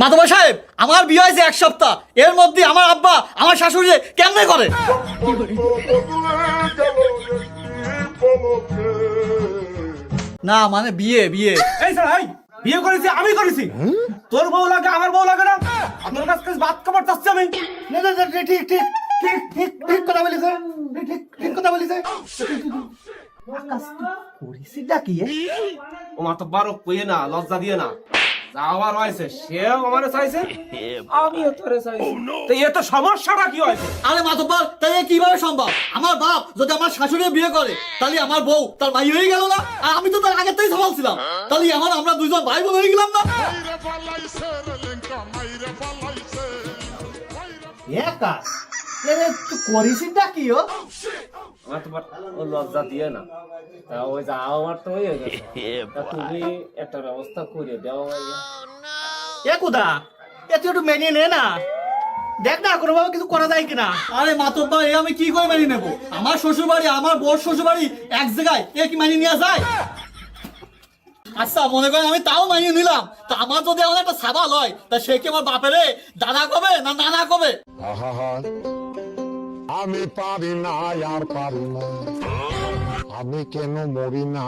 মাতবা সাহেব, আমার বিয়ে হয়েছে 1 সপ্তাহ, এর মধ্যে আমার আব্বা আমার শাশুড়ি কেমনে করে? না মানে বিয়ে বিয়ে। এই স্যার, এই বিয়ে করেছি আমি করেছি, তোর বউ লাগে আমার বউ লাগে না? আপনার কাছ থেকে ভাত খাবার চাচ্ছি আমি। না না না, ঠিক ঠিক ঠিক ঠিক ঠিক কথা বলিস, ঠিক ঠিক কথা বলিস। পরিস্থিতিটা কি? ও মা তো বারো কইয়ে না, লজ্জা দিয়ে না, যাওয়ার হয়েছে সেও আমারে চাইছে, আমিও তোরে চাইছি। তো এ তো সমস্যাটা কি হয়েছে? আরে মাতব্বর, তাই এ কিভাবে সম্ভব? আমার বাপ যদি আমার শাশুড়ি বিয়ে করে, তাহলে আমার বউ তার ভাই হয়ে গেল না? আর আমি তো তার আগের থেকেই সমালছিলাম, তাহলে এখন আমরা দুইজন ভাই বোন হয়ে গেলাম না? একা এরে তুই করিসটা কি? আমার তো ও লজ্জা দিয়ে না, তা ওই যাও আমার তো হয়ে গেছে, তা তুমি একটা ব্যবস্থা করে দেওয়া হয়। এ কুদা, এ তুই একটু মেনে নে না, দেখ না কোনোভাবে কিছু করা যায় কিনা। আরে মাতব্বর, এ আমি কি করে মানিয়ে নেবো? আমার শ্বশুর বাড়ি আমার বর শ্বশুর বাড়ি এক জায়গায়, এ কি মানিয়ে নেওয়া যায়? আচ্ছা মনে করেন আমি তাও মানিয়ে নিলাম, তা আমার যদি আমার একটা সাবাল হয়, তা সে কি আমার বাপেরে দাদা কবে না নানা কবে? আহা, আমি পারি না আর পারি না, আমি কেন মরি না।